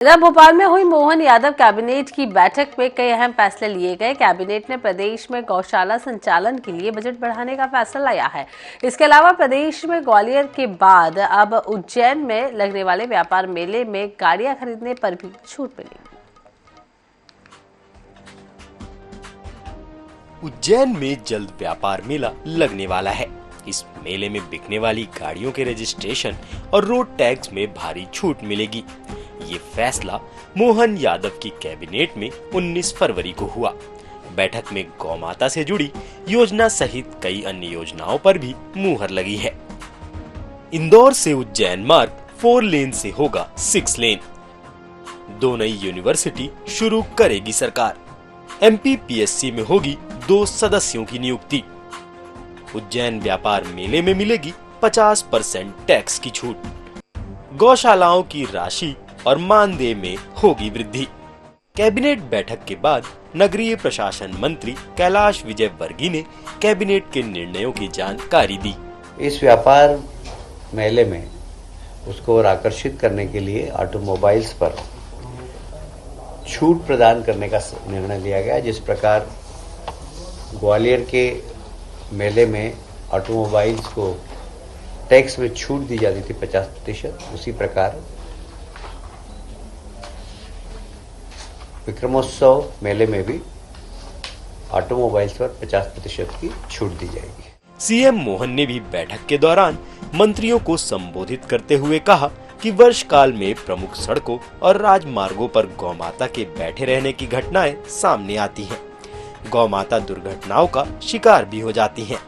इधर भोपाल में हुई मोहन यादव कैबिनेट की बैठक में कई अहम फैसले लिए गए। कैबिनेट ने प्रदेश में गौशाला संचालन के लिए बजट बढ़ाने का फैसला लिया है। इसके अलावा प्रदेश में ग्वालियर के बाद अब उज्जैन में लगने वाले व्यापार मेले में गाड़ियां खरीदने पर भी छूट मिलेगी। उज्जैन में जल्द व्यापार मेला लगने वाला है। इस मेले में बिकने वाली गाड़ियों के रजिस्ट्रेशन और रोड टैक्स में भारी छूट मिलेगी। ये फैसला मोहन यादव की कैबिनेट में 19 फरवरी को हुआ। बैठक में गौमाता से जुड़ी योजना सहित कई अन्य योजनाओं पर भी मुहर लगी है। इंदौर से उज्जैन मार्ग 4 लेन से होगा 6 लेन। 2 नई यूनिवर्सिटी शुरू करेगी सरकार। MPPSC में होगी 2 सदस्यों की नियुक्ति। उज्जैन व्यापार मेले में मिलेगी 50% टैक्स की छूट। गौशालाओं की राशि और मानदेय में होगी वृद्धि। कैबिनेट बैठक के बाद नगरीय प्रशासन मंत्री कैलाश विजयवर्गीय ने कैबिनेट के निर्णयों की जानकारी दी। इस व्यापार मेले में उसको और आकर्षित करने के लिए ऑटोमोबाइल्स पर छूट प्रदान करने का निर्णय लिया गया। जिस प्रकार ग्वालियर के मेले में ऑटोमोबाइल्स को टैक्स में छूट दी जाती थी 50%, उसी प्रकार विक्रमोत्सव मेले में भी ऑटोमोबाइल्स पर 50% की छूट दी जाएगी। सीएम मोहन ने भी बैठक के दौरान मंत्रियों को संबोधित करते हुए कहा कि वर्ष काल में प्रमुख सड़कों और राजमार्गों पर गौमाता के बैठे रहने की घटनाएं सामने आती हैं। गौमाता दुर्घटनाओं का शिकार भी हो जाती हैं।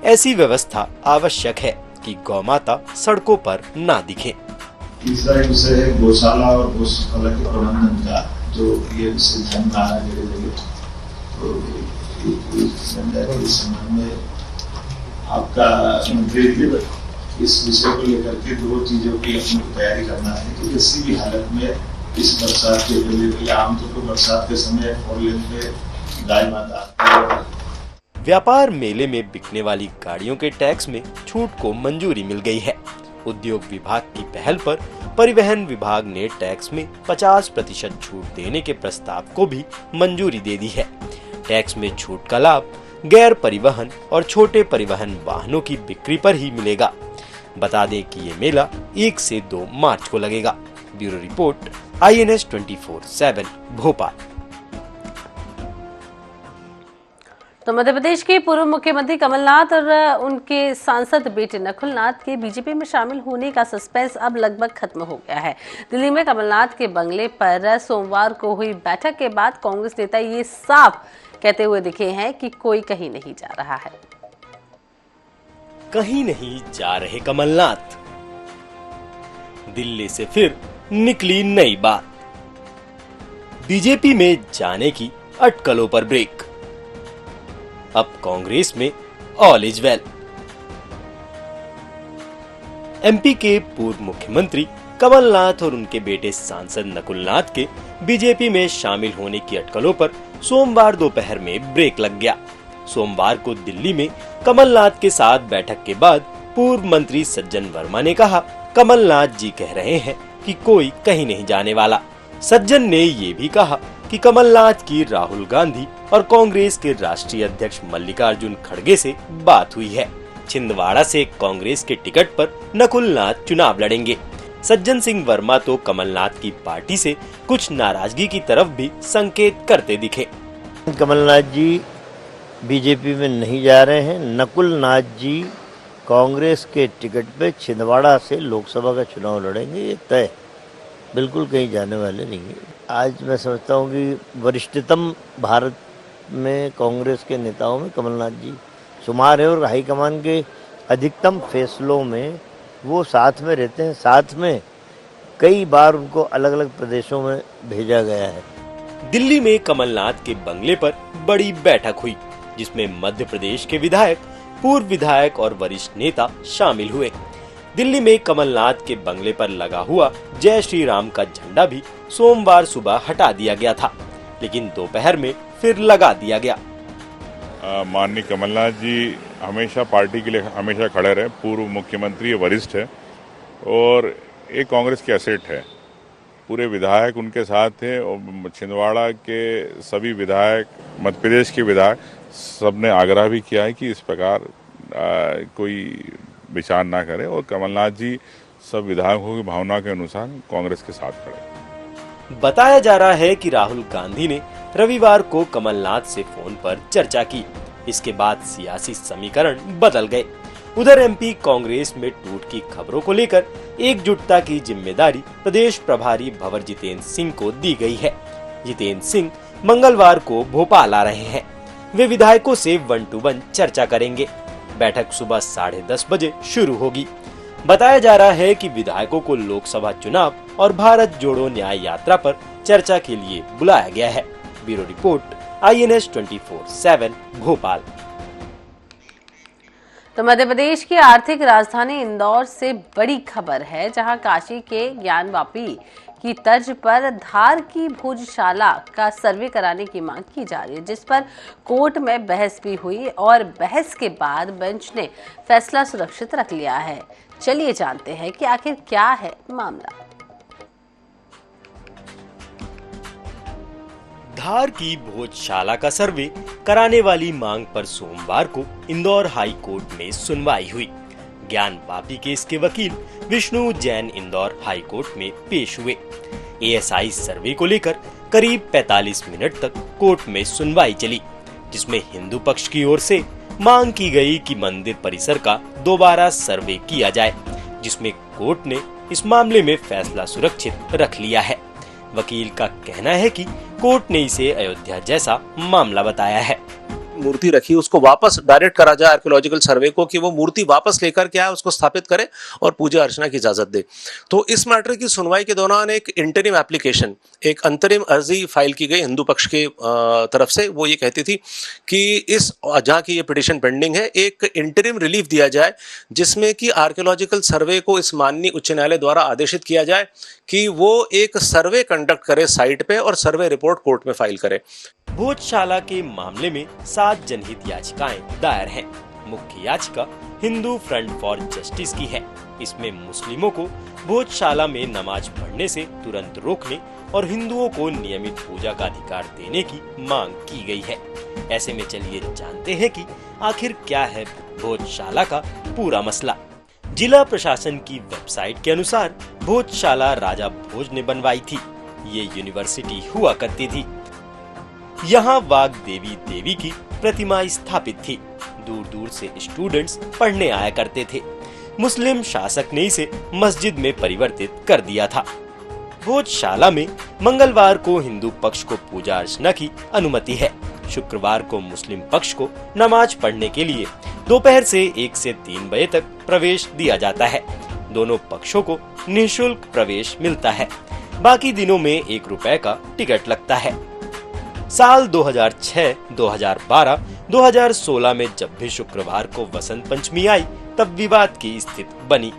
ऐसी व्यवस्था आवश्यक है कि गौमाता सड़कों पर ना दिखे। तीसरा एक विषय है गौशाला और गौशाला के प्रबंधन का, जो ये विषय ध्यान रहा है जगह जगह। तो इस संबंध में आपका मंत्री इस विषय को लेकर के 2 चीजों की अपनी तैयारी करना है कि किसी भी हालत में इस बरसात के पहले आमतौर पर बरसात के समय 4 लेन पे गाय माता। व्यापार मेले में बिकने वाली गाड़ियों के टैक्स में छूट को मंजूरी मिल गई है। उद्योग विभाग की पहल पर परिवहन विभाग ने टैक्स में 50% छूट देने के प्रस्ताव को भी मंजूरी दे दी है। टैक्स में छूट का लाभ गैर परिवहन और छोटे परिवहन वाहनों की बिक्री पर ही मिलेगा। बता दें कि ये मेला 1 से 2 मार्च को लगेगा। Bureau report, INS 24/7 Bhopal. तो मध्य प्रदेश के पूर्व मुख्यमंत्री कमलनाथ और उनके सांसद बेटे नकुलनाथ के बीजेपी में शामिल होने का सस्पेंस अब लगभग खत्म हो गया है। दिल्ली में कमलनाथ के बंगले पर सोमवार को हुई बैठक के बाद कांग्रेस नेता ये साफ कहते हुए दिखे हैं कि कोई कहीं नहीं जा रहा है। कहीं नहीं जा रहे कमलनाथ। दिल्ली से फिर निकली नई बात। बीजेपी में जाने की अटकलों पर ब्रेक। अब कांग्रेस में ऑल इज वेल। MP के पूर्व मुख्यमंत्री कमलनाथ और उनके बेटे सांसद नकुलनाथ के बीजेपी में शामिल होने की अटकलों पर सोमवार दोपहर में ब्रेक लग गया। सोमवार को दिल्ली में कमलनाथ के साथ बैठक के बाद पूर्व मंत्री सज्जन वर्मा ने कहा, कमलनाथ जी कह रहे हैं कि कोई कहीं नहीं जाने वाला। सज्जन ने ये भी कहा कि कमलनाथ की राहुल गांधी और कांग्रेस के राष्ट्रीय अध्यक्ष मल्लिकार्जुन खड़गे से बात हुई है। छिंदवाड़ा से कांग्रेस के टिकट पर नकुलनाथ चुनाव लड़ेंगे। सज्जन सिंह वर्मा तो कमलनाथ की पार्टी से कुछ नाराजगी की तरफ भी संकेत करते दिखे। कमलनाथ जी बीजेपी में नहीं जा रहे हैं। नकुलनाथ जी कांग्रेस के टिकट पे छिंदवाड़ा से लोकसभा का चुनाव लड़ेंगे, ये तय, बिल्कुल कहीं जाने वाले नहीं है। आज मैं समझता हूँ कि वरिष्ठतम भारत में कांग्रेस के नेताओं में कमलनाथ जी शुमार है और हाईकमान के अधिकतम फैसलों में वो साथ में रहते हैं। साथ में कई बार उनको अलग अलग प्रदेशों में भेजा गया है। दिल्ली में कमलनाथ के बंगले पर बड़ी बैठक हुई, जिसमें मध्य प्रदेश के विधायक, पूर्व विधायक और वरिष्ठ नेता शामिल हुए। दिल्ली में कमलनाथ के बंगले पर लगा हुआ जय श्री राम का झंडा भी सोमवार सुबह हटा दिया गया था, लेकिन दोपहर में फिर लगा दिया गया। माननीय कमलनाथ जी हमेशा पार्टी के लिए हमेशा खड़े रहे। पूर्व मुख्यमंत्री वरिष्ठ है और एक कांग्रेस के एसेट है। पूरे विधायक उनके साथ थे और छिंदवाड़ा के सभी विधायक, मध्य प्रदेश के विधायक सबने आग्रह भी किया है कि इस प्रकार कोई विचार ना करे और कमलनाथ जी सब विधायकों की भावना के अनुसार कांग्रेस के साथ खड़े। बताया जा रहा है कि राहुल गांधी ने रविवार को कमलनाथ से फोन पर चर्चा की। इसके बाद सियासी समीकरण बदल गए। उधर एमपी कांग्रेस में टूट की खबरों को लेकर एकजुटता की जिम्मेदारी प्रदेश प्रभारी भंवर जितेंद्र सिंह को दी गई है। जितेंद्र सिंह मंगलवार को भोपाल आ रहे हैं। वे विधायकों से 1-to-1 चर्चा करेंगे। बैठक सुबह 10:30 बजे शुरू होगी। बताया जा रहा है कि विधायकों को लोकसभा चुनाव और भारत जोड़ो न्याय यात्रा पर चर्चा के लिए बुलाया गया है। Bureau report, INS 24/7 Bhopal. तो मध्य प्रदेश की आर्थिक राजधानी इंदौर से बड़ी खबर है, जहां काशी के ज्ञानवापी की तर्ज पर धार की भोजशाला का सर्वे कराने की मांग की जा रही है, जिस पर कोर्ट में बहस भी हुई और बहस के बाद बेंच ने फैसला सुरक्षित रख लिया है। चलिए जानते हैं कि आखिर क्या है मामला। धार की भोजशाला का सर्वे कराने वाली मांग पर सोमवार को इंदौर हाई कोर्ट में सुनवाई हुई। ज्ञानवापी केस के वकील विष्णु जैन इंदौर हाई कोर्ट में पेश हुए। ASI सर्वे को लेकर करीब 45 मिनट तक कोर्ट में सुनवाई चली, जिसमें हिंदू पक्ष की ओर से मांग की गई कि मंदिर परिसर का दोबारा सर्वे किया जाए, जिसमें कोर्ट ने इस मामले में फैसला सुरक्षित रख लिया है। वकील का कहना है कि कोर्ट ने इसे अयोध्या जैसा मामला बताया है। मूर्ति रखी उसको वापस डायरेक्ट करा जाए आर्कियोलॉजिकल सर्वे को कि वो मूर्ति वापस लेकर के आए, उसको स्थापित करे और पूजा अर्चना की इजाजत दे। तो इस मैटर की सुनवाई के दौरान एक इंटरिम एप्लीकेशन, एक अंतरिम अर्जी फाइल की गई हिंदू पक्ष के तरफ से। वो ये कहती थी कि इस जहाँ की ये पिटिशन पेंडिंग है, एक इंटरिम रिलीफ दिया जाए, जिसमें कि आर्कियोलॉजिकल सर्वे को इस माननीय उच्च न्यायालय द्वारा आदेशित किया जाए कि वो एक सर्वे कंडक्ट करे साइट पे और सर्वे रिपोर्ट कोर्ट में फाइल करे। भोजशाला के मामले में 7 जनहित याचिकाएं दायर हैं। मुख्य याचिका हिंदू फ्रंट फॉर जस्टिस की है। इसमें मुस्लिमों को भोजशाला में नमाज पढ़ने से तुरंत रोकने और हिंदुओं को नियमित पूजा का अधिकार देने की मांग की गई है। ऐसे में चलिए जानते हैं कि आखिर क्या है भोजशाला का पूरा मसला। जिला प्रशासन की वेबसाइट के अनुसार भोजशाला राजा भोज ने बनवाई थी। ये यूनिवर्सिटी हुआ करती थी। यहाँ वाग देवी की प्रतिमा स्थापित थी। दूर दूर से स्टूडेंट्स पढ़ने आया करते थे। मुस्लिम शासक ने इसे मस्जिद में परिवर्तित कर दिया था। भोजशाला में मंगलवार को हिंदू पक्ष को पूजा अर्चना की अनुमति है। शुक्रवार को मुस्लिम पक्ष को नमाज पढ़ने के लिए दोपहर से 1 से 3 बजे तक प्रवेश दिया जाता है। दोनों पक्षों को निःशुल्क प्रवेश मिलता है। बाकी दिनों में 1 रुपए का टिकट लगता है। साल 2006, 2012, 2016 में जब भी शुक्रवार को वसंत पंचमी आई, तब विवाद की स्थिति बनी।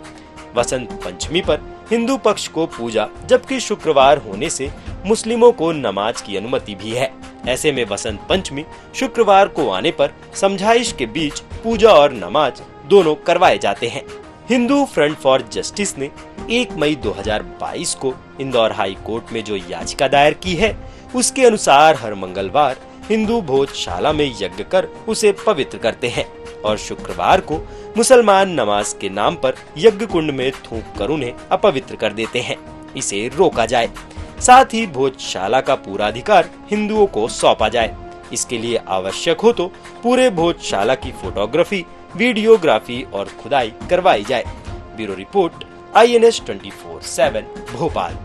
वसंत पंचमी पर हिंदू पक्ष को पूजा, जबकि शुक्रवार होने से मुस्लिमों को नमाज की अनुमति भी है। ऐसे में वसंत पंचमी शुक्रवार को आने पर समझाइश के बीच पूजा और नमाज दोनों करवाए जाते हैं। हिंदू फ्रंट फॉर जस्टिस ने 1 मई 2022 को इंदौर हाई कोर्ट में जो याचिका दायर की है, उसके अनुसार हर मंगलवार हिंदू भोजशाला में यज्ञ कर उसे पवित्र करते हैं और शुक्रवार को मुसलमान नमाज के नाम पर यज्ञ कुंड में थूक कर उन्हें अपवित्र कर देते हैं। इसे रोका जाए। साथ ही भोजशाला का पूरा अधिकार हिंदुओं को सौंपा जाए। इसके लिए आवश्यक हो तो पूरे भोजशाला की फोटोग्राफी, वीडियोग्राफी और खुदाई करवाई जाए। Bureau report, INS 24/7 Bhopal.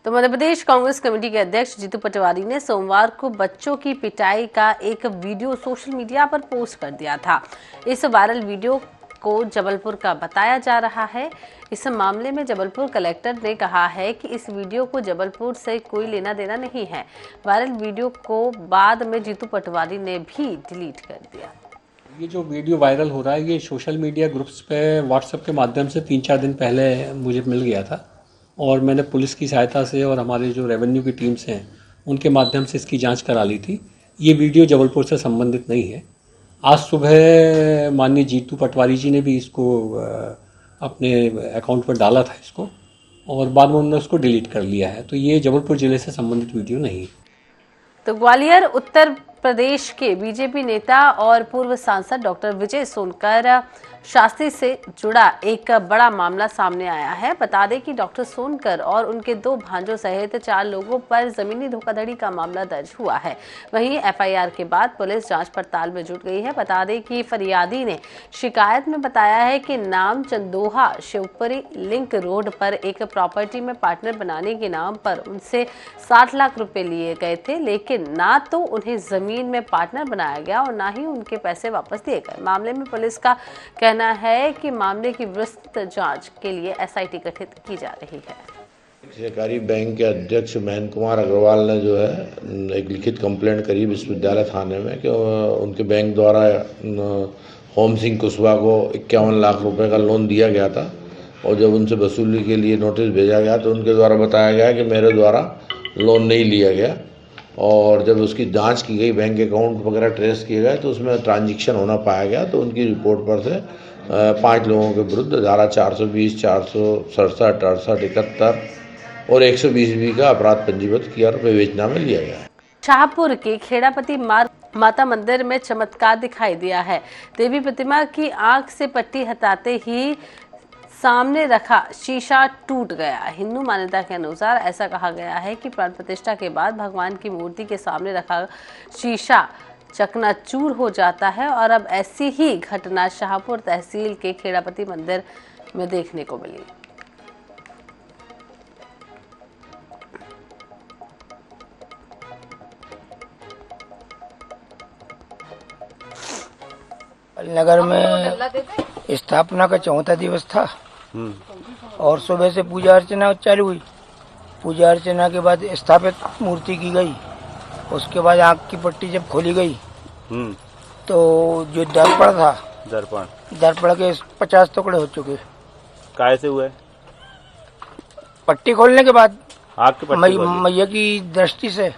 तो मध्य प्रदेश कांग्रेस कमेटी के अध्यक्ष जीतू पटवारी ने सोमवार को बच्चों की पिटाई का एक वीडियो सोशल मीडिया पर पोस्ट कर दिया था। इस वायरल वीडियो को जबलपुर का बताया जा रहा है। इस मामले में जबलपुर कलेक्टर ने कहा है कि इस वीडियो को जबलपुर से कोई लेना देना नहीं है। वायरल वीडियो को बाद में जीतू पटवारी ने भी डिलीट कर दिया। ये जो वीडियो वायरल हो रहा है, ये सोशल मीडिया ग्रुप्स पे व्हाट्सएप के माध्यम से 3-4 दिन पहले मुझे मिल गया था और मैंने पुलिस की सहायता से और हमारे जो रेवेन्यू की टीम्स हैं उनके माध्यम से इसकी जांच करा ली थी। ये वीडियो जबलपुर से संबंधित नहीं है। आज सुबह माननीय जीतू पटवारी जी ने भी इसको अपने अकाउंट पर डाला था इसको, और बाद में उन्होंने उसको डिलीट कर लिया है। तो ये जबलपुर जिले से संबंधित वीडियो नहीं है। तो ग्वालियर उत्तर प्रदेश के बीजेपी नेता और पूर्व सांसद डॉक्टर विजय सोनकर शास्त्री से जुड़ा एक बड़ा मामला सामने आया है। बता दें कि डॉक्टर सोनकर और उनके 2 भांजों सहित 4 लोगों पर जमीनी धोखाधड़ी का मामला दर्ज हुआ है। वहीं एफआईआर के बाद पुलिस जांच पड़ताल में जुट गई है। बता दें कि फरियादी ने शिकायत में बताया है कि नाम चंदोहा शिवपुरी लिंक रोड पर एक प्रॉपर्टी में पार्टनर बनाने के नाम पर उनसे 60 लाख रुपए लिए गए थे, लेकिन ना तो उन्हें जमीन में पार्टनर बनाया गया और ना ही उनके पैसे वापस दिए गए। मामले में पुलिस का कहना है कि मामले की विस्तृत जांच के लिए एसआईटी गठित की जा रही है। सहकारी बैंक के अध्यक्ष महेंद्र कुमार अग्रवाल ने जो है एक लिखित कंप्लेंट करी विश्वविद्यालय थाने में कि उनके बैंक द्वारा होम सिंह कुशवाहा को 51 लाख रुपए का लोन दिया गया था, और जब उनसे वसूली के लिए नोटिस भेजा गया तो उनके द्वारा बताया गया कि मेरे द्वारा लोन नहीं लिया गया। और जब उसकी जांच की गई, बैंक अकाउंट वगैरह ट्रेस किए गए तो उसमें ट्रांजैक्शन होना पाया गया। तो उनकी रिपोर्ट पर से 5 लोगों के विरुद्ध धारा 420, 467, 68, 71 और 120B का अपराध पंजीबद्ध किया और विवेचना में लिया गया है। शाहपुर के खेड़ापति माता मंदिर में चमत्कार दिखाई दिया है। देवी प्रतिमा की आंख से पट्टी हटाते ही सामने रखा शीशा टूट गया। हिंदू मान्यता के अनुसार ऐसा कहा गया है कि प्राण प्रतिष्ठा के बाद भगवान की मूर्ति के सामने रखा शीशा चकनाचूर हो जाता है, और अब ऐसी ही घटना शाहपुर तहसील के खेड़ापति मंदिर में देखने को मिली। नगर में स्थापना का 4था दिवस था और सुबह से पूजा अर्चना चालू हुई। पूजा अर्चना के बाद स्थापित मूर्ति की गई। उसके बाद आँख की पट्टी जब खोली गई तो जो दर्पण था, दर्पण के 50 टुकड़े हो चुके। कैसे हुए? पट्टी खोलने के बाद आँख की पट्टी मैया की दृष्टि से